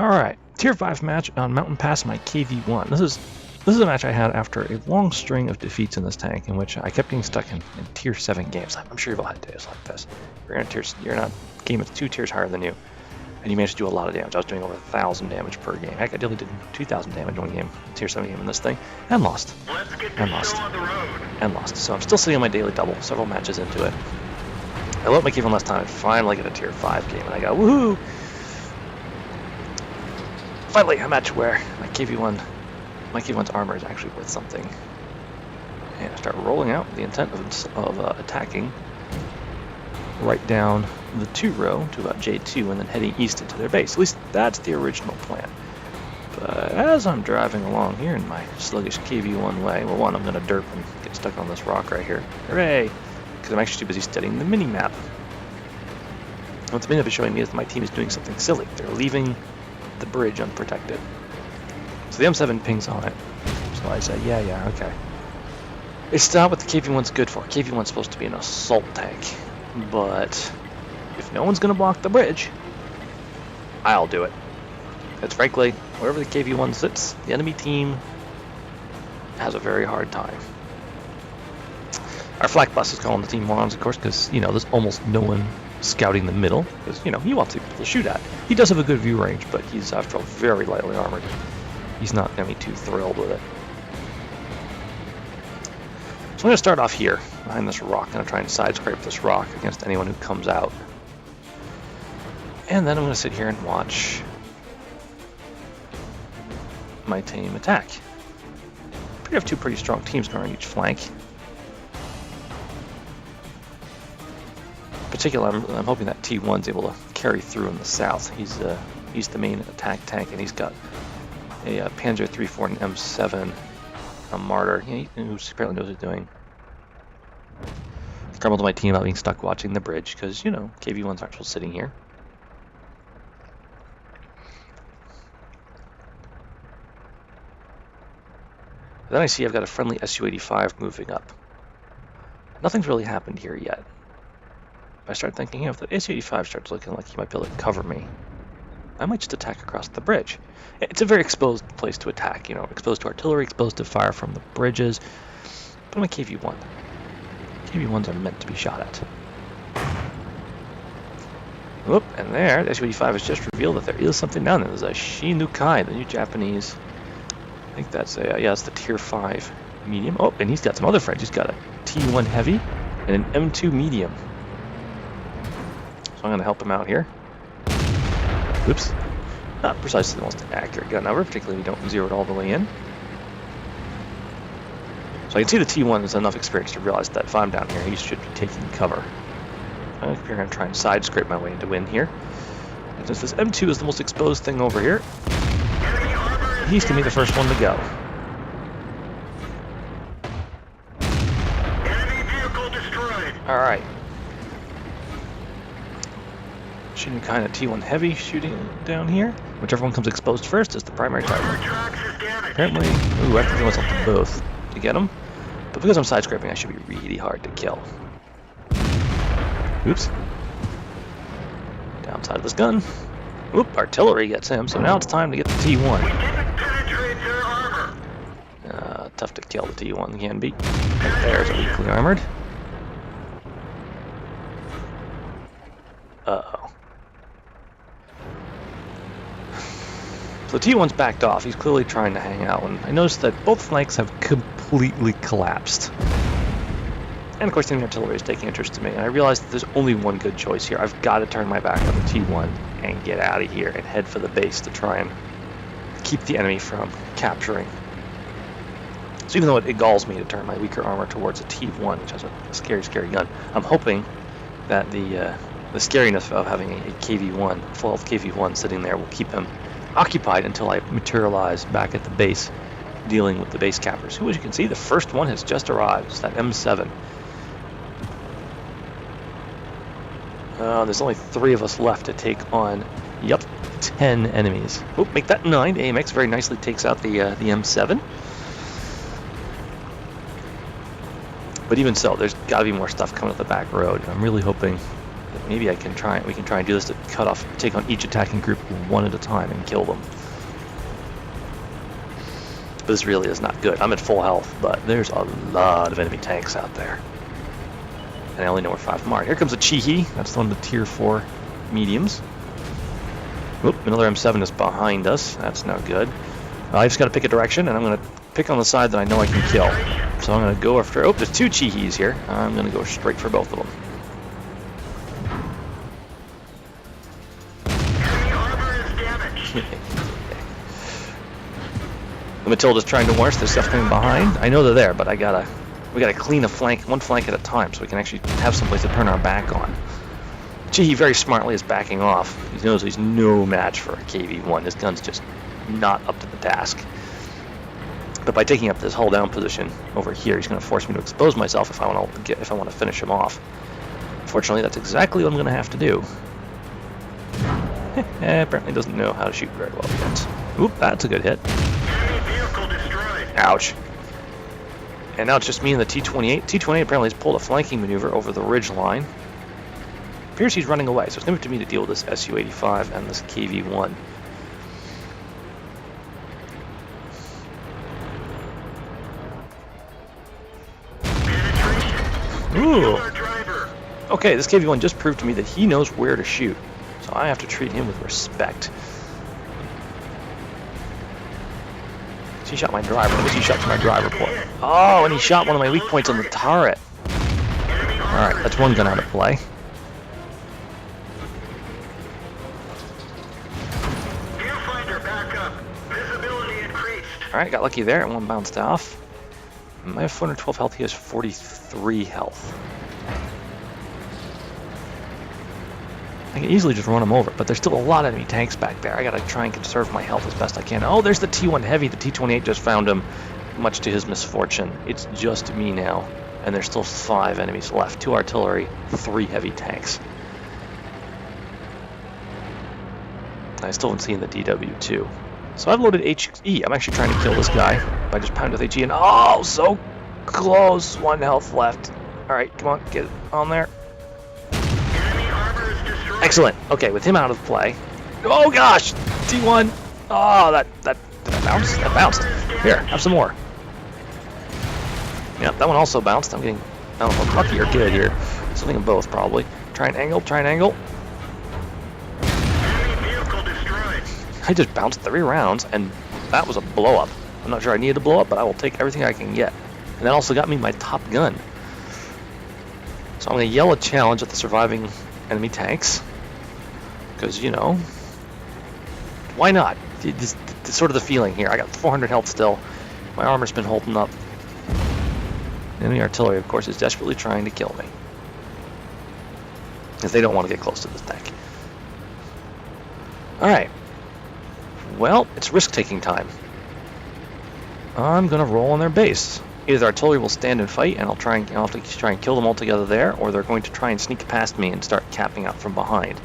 Alright, Tier 5 match on Mountain Pass, my KV-1. This is a match I had after a long string of defeats in this tank, in which I kept getting stuck in Tier 7 games. I'm sure you've all had days like this. You're in a game that's 2 tiers higher than you, and you managed to do a lot of damage. I was doing over 1,000 damage per game. Heck, I nearly did 2,000 damage in one game, Tier 7 game in this thing, and lost. And lost. So I'm still sitting on my daily double, several matches into it. I let my KV-1 last time, I finally get a Tier 5 game, and I go, woohoo! Finally, a match where my KV-1's armor is actually worth something. And I start rolling out with the intent of attacking right down the 2 row to about J2 and then heading east into their base. At least that's the original plan. But as I'm driving along here in my sluggish KV-1 way, well, one, I'm going to derp and get stuck on this rock right here. Hooray! Because I'm actually too busy studying the mini-map. What the mini-map is showing me is that my team is doing something silly. They're leaving the bridge unprotected. So the M7 pings on it. So I say, yeah, okay. It's not what the KV-1's good for. KV-1's supposed to be an assault tank. But if no one's going to block the bridge, I'll do it. Because frankly, wherever the KV-1 sits, the enemy team has a very hard time. Our flak bus is calling the team morons, of course, because, there's almost no one scouting the middle, because, he wants people to shoot at. He does have a good view range, but he's, after all, very lightly armored. He's not going to be too thrilled with it. So I'm going to start off here, behind this rock. I'm going to try and side scrape this rock against anyone who comes out. And then I'm going to sit here and watch my team attack. We have 2 pretty strong teams going on each flank. In particular, I'm hoping that T1's able to carry through in the south. He's the main attack tank, and he's got a Panzer 3-4 and M7, a Martyr, who apparently knows what he's doing. Grumbled to my team about being stuck watching the bridge, because, KV-1's actually sitting here. Then I see I've got a friendly Su-85 moving up. Nothing's really happened here yet. I start thinking, if the Su-85 starts looking like he might be able to cover me, I might just attack across the bridge. It's a very exposed place to attack, exposed to artillery, exposed to fire from the bridges. But I'm a KV-1. KV-1s are meant to be shot at. Whoop, and there, the Su-85 has just revealed that there is something down there. There's a Shinukai, the new Japanese. I think that's it's the Tier 5 medium. Oh, and he's got some other friends. He's got a T1 heavy and an M2 medium. So I'm going to help him out here. Oops. Not precisely the most accurate gun ever, particularly if you don't zero it all the way in. So I can see the T1 has enough experience to realize that if I'm down here, he should be taking cover. I'm going to try and side scrape my way into win here. And since this M2 is the most exposed thing over here, he's going to be the first one to go. Enemy vehicle destroyed. Alright. Shooting kind of T1 heavy shooting down here. Whichever one comes exposed first is the primary target. Apparently, ooh, I have to do myself to both to get him. But because I'm side scraping, I should be really hard to kill. Oops. Downside of this gun. Oop, artillery gets him, so now it's time to get the T1. Tough to kill the T1 can be. Right there's a weakly armored. Uh-oh. So the T1's backed off. He's clearly trying to hang out, and I noticed that both flanks have completely collapsed. And of course the artillery is taking interest in me, and I realized that there's only one good choice here. I've got to turn my back on the T1 and get out of here and head for the base to try and keep the enemy from capturing. So even though it galls me to turn my weaker armor towards a T1, which has a scary, scary gun, I'm hoping that the scariness of having a KV-1, full health KV-1 sitting there will keep him occupied until I materialize back at the base, dealing with the base cappers, who, as you can see, the first one has just arrived. It's that M7. There's only 3 of us left to take on, 10 enemies. Oh, make that 9. AMX very nicely takes out the M7. But even so, there's got to be more stuff coming up the back road. I'm really hoping that maybe we can try and do this to take on each attacking group one at a time and kill them. But this really is not good. I'm at full health, but there's a lot of enemy tanks out there. And I only know where 5 of them are. Here comes a Chihi. That's one of the tier 4 mediums. Oop, another M7 is behind us. That's no good. I just got to pick a direction, and I'm going to pick on the side that I know I can kill. So I'm going to go after... Oh, there's 2 Chihis here. I'm going to go straight for both of them. The Matilda's trying to warn us. There's stuff coming behind. I know they're there, but we gotta clean one flank at a time, so we can actually have someplace to turn our back on. Chihi very smartly is backing off. He knows he's no match for a KV-1. His gun's just not up to the task. But by taking up this hull down position over here, he's going to force me to expose myself if I want to finish him off. Fortunately, that's exactly what I'm going to have to do. Apparently doesn't know how to shoot very well yet. Oop, that's a good hit. Ouch. And now it's just me and the T-28. T-28 apparently has pulled a flanking maneuver over the ridge line. Appears he's running away, so it's going to be up to me to deal with this Su-85 and this KV-1. Ooh. Okay, this KV-1 just proved to me that he knows where to shoot, so I have to treat him with respect. He shot my driver. Let me see, he shot to my driver port. Oh, and he shot one of my weak points on the turret. Alright, that's one gun out of play. Alright, got lucky there, and one bounced off. I have 412 health, he has 43 health. I can easily just run him over, but there's still a lot of enemy tanks back there. I gotta try and conserve my health as best I can. Oh, there's the T1 Heavy. The T-28 just found him, much to his misfortune. It's just me now, and there's still 5 enemies left. 2 artillery, 3 heavy tanks. I still haven't seen the DW2. So I've loaded HE. I'm actually trying to kill this guy by just pounding with HE, and oh, so close. 1 health left. Alright, come on, get on there. Excellent. Okay, with him out of play. Oh gosh! T1! Oh, did that bounce? That bounced. Here, have some more. Yeah, that one also bounced. I don't know if I'm lucky or good here. Something of both, probably. Try and angle. I just bounced 3 rounds, and that was a blow-up. I'm not sure I needed a blow-up, but I will take everything I can get. And that also got me my top gun. So I'm going to yell a challenge at the surviving enemy tanks. Because, you know, why not? It's sort of the feeling here. I got 400 health still. My armor's been holding up. Enemy artillery, of course, is desperately trying to kill me. Because they don't want to get close to this tank. Alright. Well, it's risk-taking time. I'm going to roll on their base. Either the artillery will stand and fight, and I'll have to try and kill them all together there, or they're going to try and sneak past me and start capping out from behind.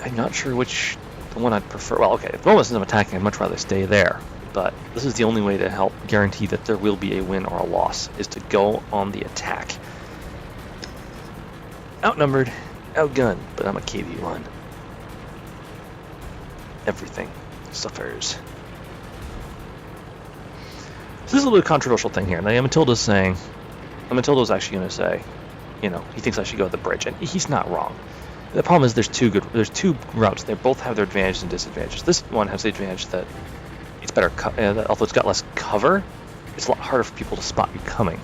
I'm not sure which the one I'd prefer. Well, okay, if the moment since I'm attacking, I'd much rather stay there. But this is the only way to help guarantee that there will be a win or a loss, is to go on the attack. Outnumbered, outgunned, but I'm a KV-1. Everything suffers. This is a little controversial thing here. Now, Matilda's actually going to say, you know, he thinks I should go to the bridge, and he's not wrong. The problem is there's 2 routes. They both have their advantages and disadvantages. This one has the advantage that it's better, although it's got less cover, it's a lot harder for people to spot you coming.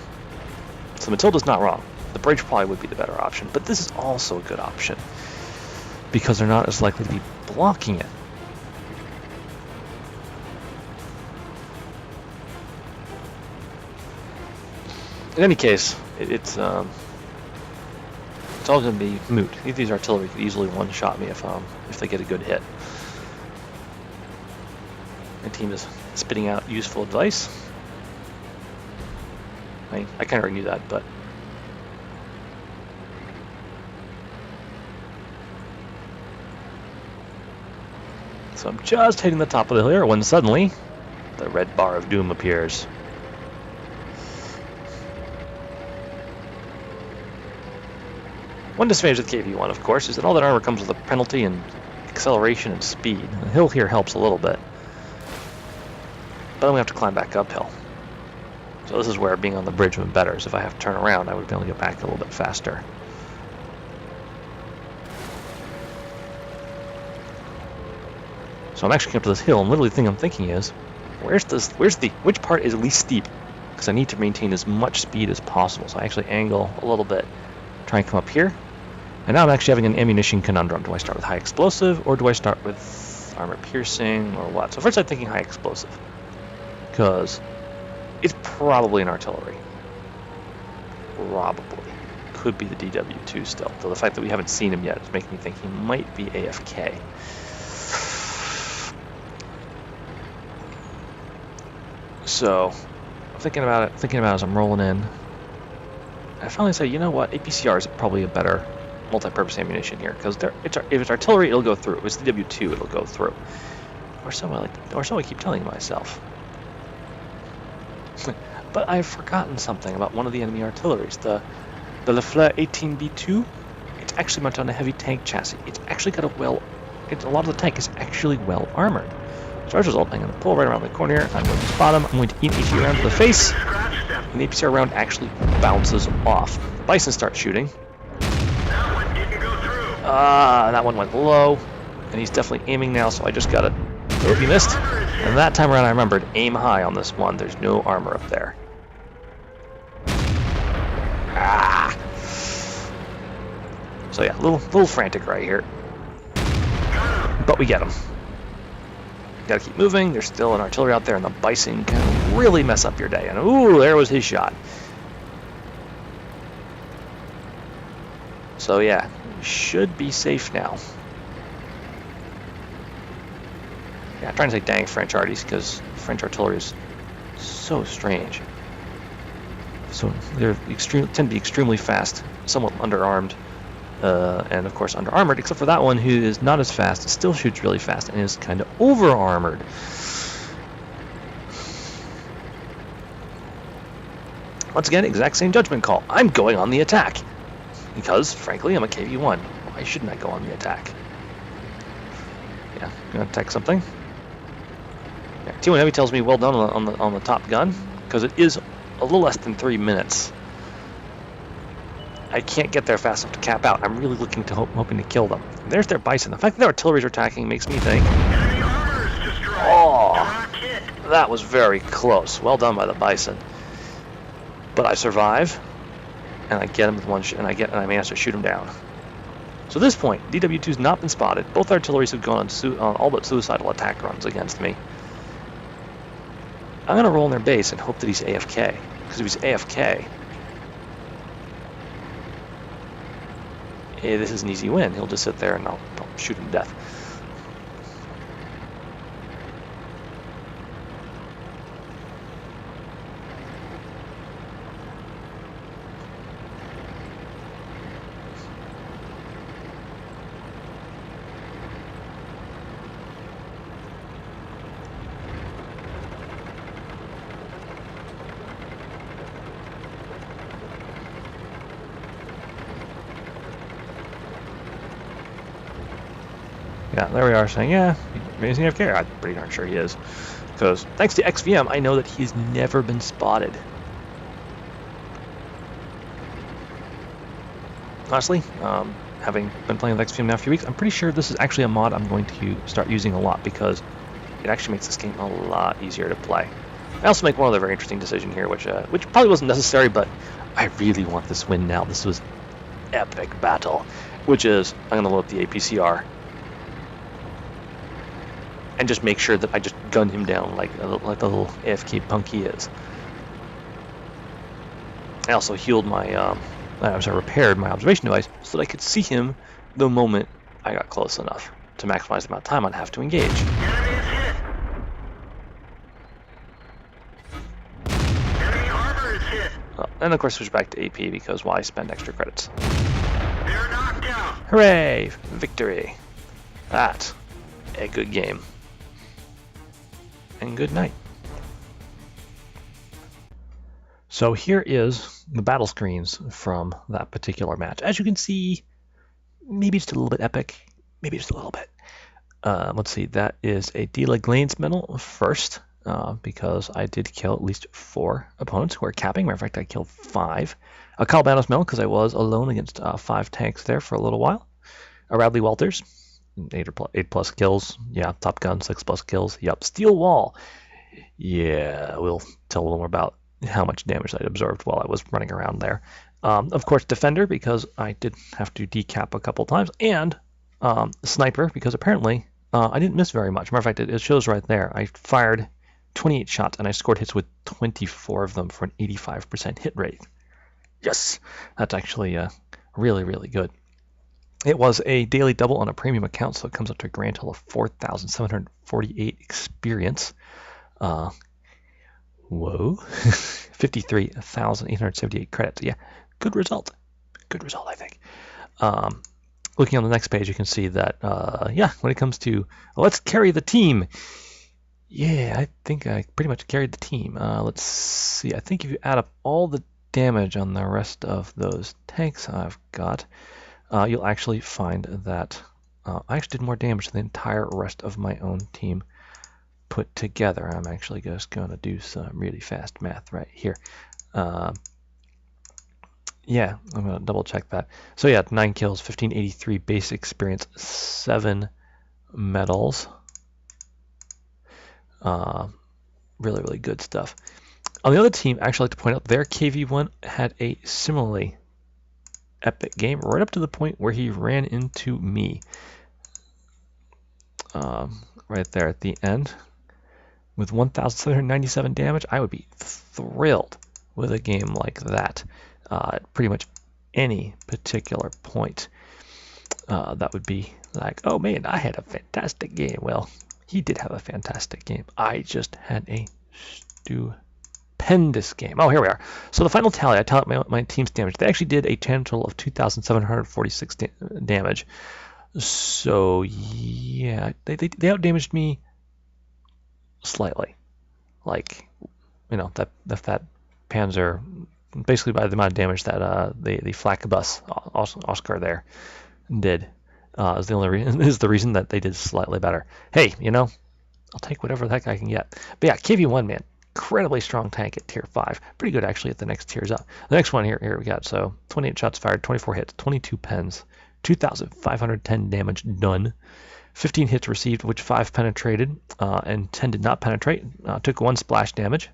So Matilda's not wrong. The bridge probably would be the better option, but this is also a good option because they're not as likely to be blocking it. In any case, it's all going to be moot. These artillery could easily one-shot me if they get a good hit. My team is spitting out useful advice. I kind of already knew that, but so I'm just hitting the top of the hill here when suddenly the red bar of doom appears. One disadvantage of the KV-1, of course, is that all that armor comes with a penalty in acceleration and speed. The hill here helps a little bit, but then we have to climb back uphill. So this is where being on the bridge would be better. So if I have to turn around, I would be able to get back a little bit faster. So I'm actually up to this hill, and literally the thing I'm thinking is, which part is least steep? Because I need to maintain as much speed as possible. So I actually angle a little bit, try and come up here. And now I'm actually having an ammunition conundrum. Do I start with high explosive, or do I start with armor piercing, or what? So first I'm thinking high explosive, because it's probably an artillery. Probably. Could be the DW2 still. Though the fact that we haven't seen him yet is making me think he might be AFK. So, I'm thinking about it as I'm rolling in. I finally say, you know what, APCR is probably a better multi-purpose ammunition here, because if it's artillery, it'll go through. If it's DW2, it'll go through. Or so I keep telling myself. But I've forgotten something about one of the enemy artilleries, the Lafleur 18B2. It's actually mounted on a heavy tank chassis. It's actually got a lot of the tank is actually well armored. So as a result, I'm going to pull right around the corner here. I'm going to spot him. I'm going to eat an APC round to the face. And the APC round actually bounces off. The Bison starts shooting. That one didn't go through. That one went low. And he's definitely aiming now, so I just got it. Oh, he missed. And that time around I remembered, aim high on this one. There's no armor up there. Ah! So yeah, a little frantic right here. But we get him. Gotta keep moving. There's still an artillery out there, and the Bison can really mess up your day. And ooh, there was his shot. So yeah, we should be safe now. Yeah, I'm trying to say dang French arties, because French artillery is so strange. So they tend to be extremely fast, somewhat underarmed, and of course under-armored, except for that one who is not as fast, still shoots really fast, and is kind of over-armored. Once again, exact same judgment call. I'm going on the attack. Because, frankly, I'm a KV-1. Why shouldn't I go on the attack? Yeah, gonna attack something. Yeah, T1 Heavy tells me well done on the top gun, because it is a little less than 3 minutes. I can't get there fast enough to cap out. I'm really looking to hoping to kill them. And there's their Bison. The fact that their artillery are attacking makes me think, oh, that was very close. Well done by the Bison. But I survive, and I get him with one shot, and I manage to shoot him down. So at this point, DW2's not been spotted. Both artilleries have gone on all but suicidal attack runs against me. I'm going to roll in their base and hope that he's AFK. Because if he's AFK, this is an easy win. He'll just sit there and I'll shoot him to death. Yeah, there we are saying, yeah, he's an AFK. I'm pretty darn sure he is. Because thanks to XVM, I know that he's never been spotted. Honestly, having been playing with XVM now for a few weeks, I'm pretty sure this is actually a mod I'm going to start using a lot because it actually makes this game a lot easier to play. I also make one other very interesting decision here, which probably wasn't necessary, but I really want this win now. This was epic battle, which is I'm going to load up the APCR and just make sure that I just gun him down like the little AFK punk he is. I also healed my, repaired my observation device so that I could see him the moment I got close enough to maximize the amount of time I'd have to engage. Enemy armor is hit. And of course switch back to AP because why spend extra credits? They're knocked out. Hooray! Victory! That's a good game. And good night. So here is the battle screens from that particular match. As you can see, maybe just a little bit epic, maybe just a little bit. Let's see, that is a D. Langlade's medal first, because I did kill at least 4 opponents who are capping. Matter of fact, I killed 5. A Kolobanov's medal because I was alone against 5 tanks there for a little while. A Radley Walters, 8 plus kills. Yeah, Top Gun, 6 plus kills. Yep, Steel Wall. Yeah, we'll tell a little more about how much damage I absorbed while I was running around there. Of course, Defender, because I did have to decap a couple times, and Sniper, because apparently I didn't miss very much. Matter of fact, it shows right there. I fired 28 shots, and I scored hits with 24 of them for an 85% hit rate. Yes, that's actually really, really good. It was a daily double on a premium account, so it comes up to a grand total of 4,748 experience. Whoa, 53,878 credits. Yeah, good result. Good result, I think. Looking on the next page, you can see that, yeah, when it comes to let's carry the team, yeah, I think I pretty much carried the team. Let's see, I think if you add up all the damage on the rest of those tanks I've got, you'll actually find that I actually did more damage than the entire rest of my own team put together. I'm actually just going to do some really fast math right here. Yeah, I'm going to double check that. So yeah, 9 kills, 1583 base experience, 7 medals. Really, really good stuff. On the other team, I actually like to point out their KV-1 had a similarly epic game right up to the point where he ran into me. Right there at the end. With 1,797 damage, I would be thrilled with a game like that. At pretty much any particular point, that would be like, oh man, I had a fantastic game. Well, he did have a fantastic game. I just had a stupendous game. Oh, here we are. So the final tally, I tally up my team's damage. They actually did a total of 2,746 damage. So yeah, they outdamaged me slightly. Like, you know, that Panzer, basically by the amount of damage that the flak bus Oscar there did, is the only reason, is the reason that they did slightly better. Hey, you know, I'll take whatever the heck I can get. But yeah, KV-1, man, incredibly strong tank at tier 5. Pretty good actually at the next tiers up. The next one here we got, so 28 shots fired, 24 hits, 22 pens, 2,510 damage done. 15 hits received, which 5 penetrated, and 10 did not penetrate. Took 1 splash damage,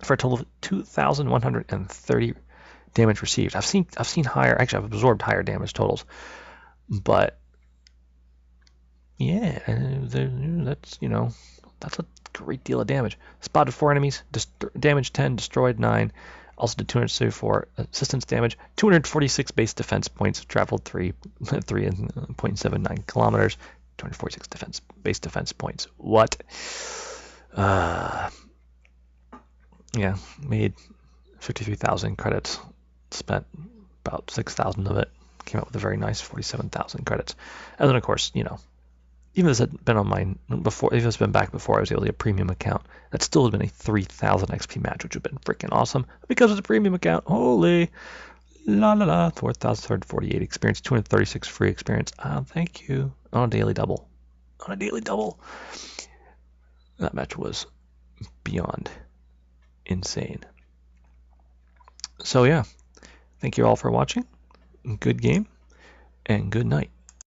for a total of 2,130 damage received. I've seen higher. Actually, I've absorbed higher damage totals, but yeah, that's, you know, that's a great deal of damage. Spotted 4 enemies, damage 10, destroyed 9. Also did 274 assistance damage, 246 base defense points, traveled 3.79 kilometers, 246 base defense points. What? Yeah, made 53,000 credits, spent about 6,000 of it, came out with a very nice 47,000 credits. And then of course, you know, even if this had been on mine before, if it's been back before I was able to get a premium account, that still would have been a 3,000 XP match, which would have been freaking awesome. Because it's a premium account, holy la la la, 4,348 experience, 236 free experience. Thank you. On a daily double. On a daily double. That match was beyond insane. So yeah, thank you all for watching. Good game and good night.